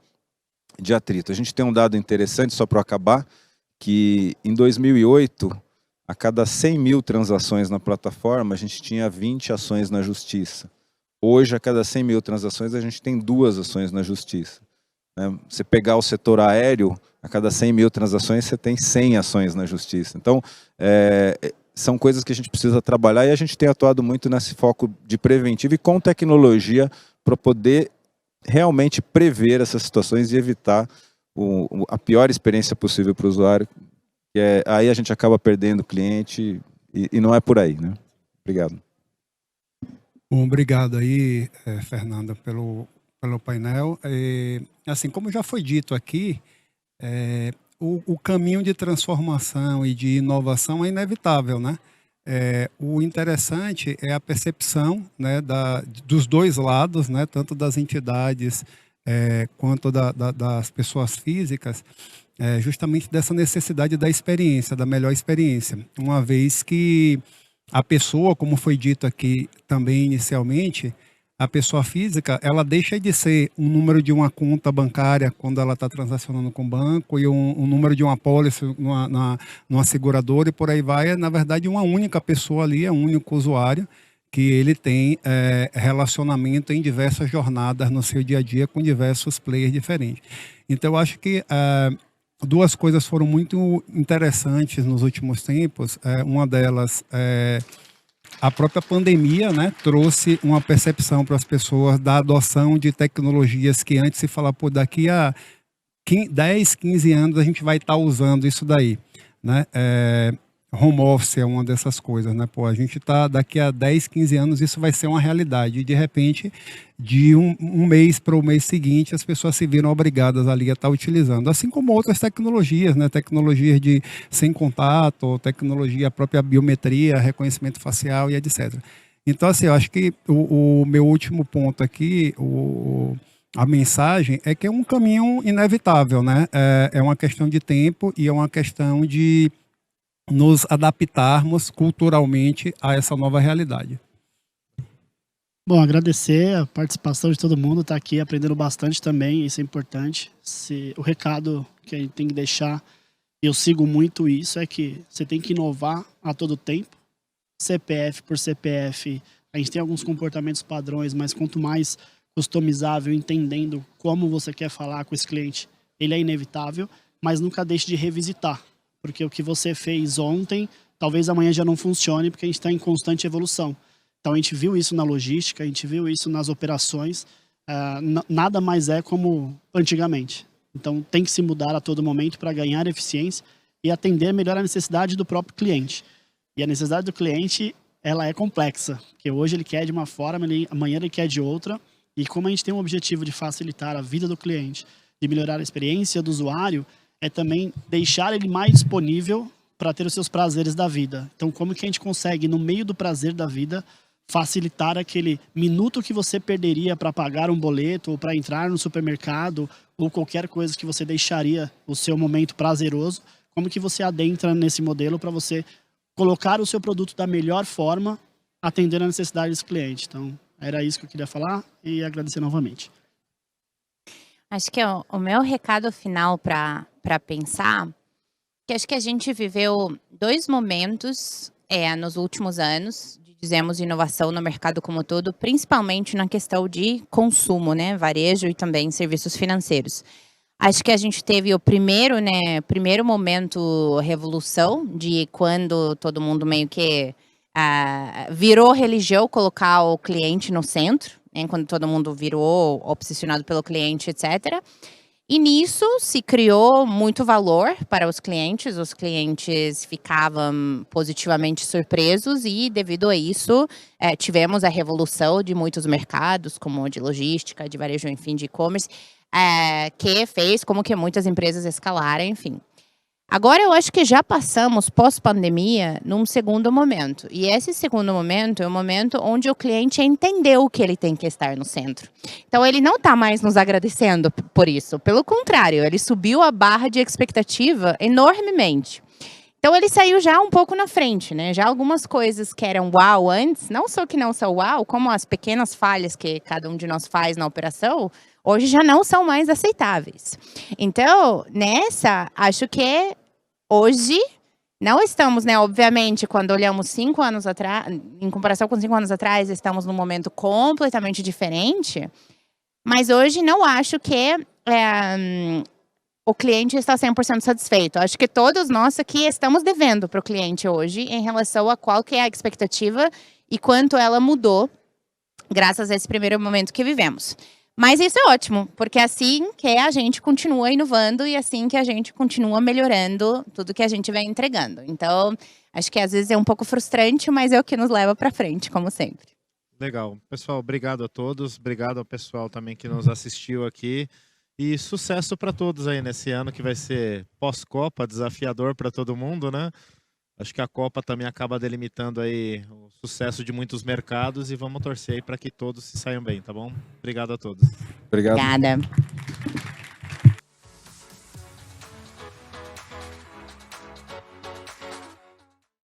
atrito. A gente tem um dado interessante, só para acabar, que em 2008, a cada 100 mil transações na plataforma, a gente tinha 20 ações na justiça. Hoje, a cada 100 mil transações, a gente tem 2 ações na justiça. Você pegar o setor aéreo, a cada 100 mil transações, você tem 100 ações na justiça. Então, são coisas que a gente precisa trabalhar e a gente tem atuado muito nesse foco de preventivo e com tecnologia para poder realmente prever essas situações e evitar a pior experiência possível para o usuário. Aí a gente acaba perdendo o cliente e não é por aí, né? Obrigado. Bom, obrigado aí, Fernanda, pelo painel. Assim, como já foi dito aqui, o caminho de transformação e de inovação é inevitável, né? O interessante é a percepção, né, dos dois lados, né, tanto das entidades quanto das pessoas físicas, justamente dessa necessidade da experiência, da melhor experiência. Uma vez que a pessoa, como foi dito aqui também inicialmente, a pessoa física, ela deixa de ser um número de uma conta bancária quando ela está transacionando com o banco e um número de uma apólice numa seguradora e por aí vai. Na verdade, uma única pessoa ali, é um único usuário que ele tem relacionamento em diversas jornadas no seu dia a dia com diversos players diferentes. Então, eu acho que 2 coisas foram muito interessantes nos últimos tempos. Uma delas a própria pandemia, né, trouxe uma percepção para as pessoas da adoção de tecnologias que antes se falava, por daqui a 10, 15 anos a gente vai estar usando isso daí, né? Home office é uma dessas coisas, né? Pô, a gente está daqui a 10, 15 anos isso vai ser uma realidade e de repente de um mês para o mês seguinte as pessoas se viram obrigadas ali a estar utilizando, assim como outras tecnologias, né? Tecnologias de sem contato, tecnologia, a própria biometria, reconhecimento facial e etc. Então, assim, eu acho que o meu último ponto aqui, a mensagem é que é um caminho inevitável, né? É uma questão de tempo e é uma questão de nos adaptarmos culturalmente a essa nova realidade. Bom, agradecer a participação de todo mundo, tá aqui aprendendo bastante também, isso é importante. O recado que a gente tem que deixar, eu sigo muito isso, é que você tem que inovar a todo tempo. CPF por CPF, a gente tem alguns comportamentos padrões, mas quanto mais customizável, entendendo como você quer falar com esse cliente, ele é inevitável, mas nunca deixe de revisitar. Porque o que você fez ontem, talvez amanhã já não funcione, porque a gente está em constante evolução. Então a gente viu isso na logística, a gente viu isso nas operações, nada mais é como antigamente. Então tem que se mudar a todo momento para ganhar eficiência e atender melhor a necessidade do próprio cliente. E a necessidade do cliente, ela é complexa, porque hoje ele quer de uma forma, amanhã ele quer de outra, e como a gente tem um objetivo de facilitar a vida do cliente, de melhorar a experiência do usuário, é também deixar ele mais disponível para ter os seus prazeres da vida. Então, como que a gente consegue, no meio do prazer da vida, facilitar aquele minuto que você perderia para pagar um boleto ou para entrar no supermercado ou qualquer coisa que você deixaria o seu momento prazeroso, como que você adentra nesse modelo para você colocar o seu produto da melhor forma, atendendo a necessidade desse cliente. Então, era isso que eu queria falar e agradecer novamente. Acho que o meu recado final para pensar, que acho que a gente viveu 2 momentos nos últimos anos, dizemos inovação no mercado como todo, principalmente na questão de consumo, né, varejo e também serviços financeiros. Acho que a gente teve o primeiro momento revolução, de quando todo mundo meio que virou religião colocar o cliente no centro, né, quando todo mundo virou obsessionado pelo cliente, etc. E nisso se criou muito valor para os clientes ficavam positivamente surpresos e devido a isso tivemos a revolução de muitos mercados, como de logística, de varejo, enfim, de e-commerce, que fez como que muitas empresas escalaram, enfim. Agora eu acho que já passamos pós-pandemia num segundo momento. E esse segundo momento é o momento onde o cliente entendeu que ele tem que estar no centro. Então ele não está mais nos agradecendo por isso. Pelo contrário, ele subiu a barra de expectativa enormemente. Então ele saiu já um pouco na frente, né? Já algumas coisas que eram uau antes, não só que não são uau, como as pequenas falhas que cada um de nós faz na operação, hoje já não são mais aceitáveis. Então, acho que hoje não estamos, né? Obviamente, quando olhamos 5 anos atrás, em comparação com 5 anos atrás, estamos num momento completamente diferente. Mas hoje não acho que o cliente está 100% satisfeito. Acho que todos nós aqui estamos devendo para o cliente hoje em relação a qual que é a expectativa e quanto ela mudou graças a esse primeiro momento que vivemos. Mas isso é ótimo, porque assim que a gente continua inovando e assim que a gente continua melhorando tudo que a gente vem entregando. Então, acho que às vezes é um pouco frustrante, mas é o que nos leva para frente, como sempre. Legal. Pessoal, obrigado a todos. Obrigado ao pessoal também que nos assistiu aqui. E sucesso para todos aí nesse ano que vai ser pós-Copa, desafiador para todo mundo, né? Acho que a Copa também acaba delimitando aí o sucesso de muitos mercados e vamos torcer aí para que todos se saiam bem, tá bom? Obrigado a todos. Obrigado. Obrigada.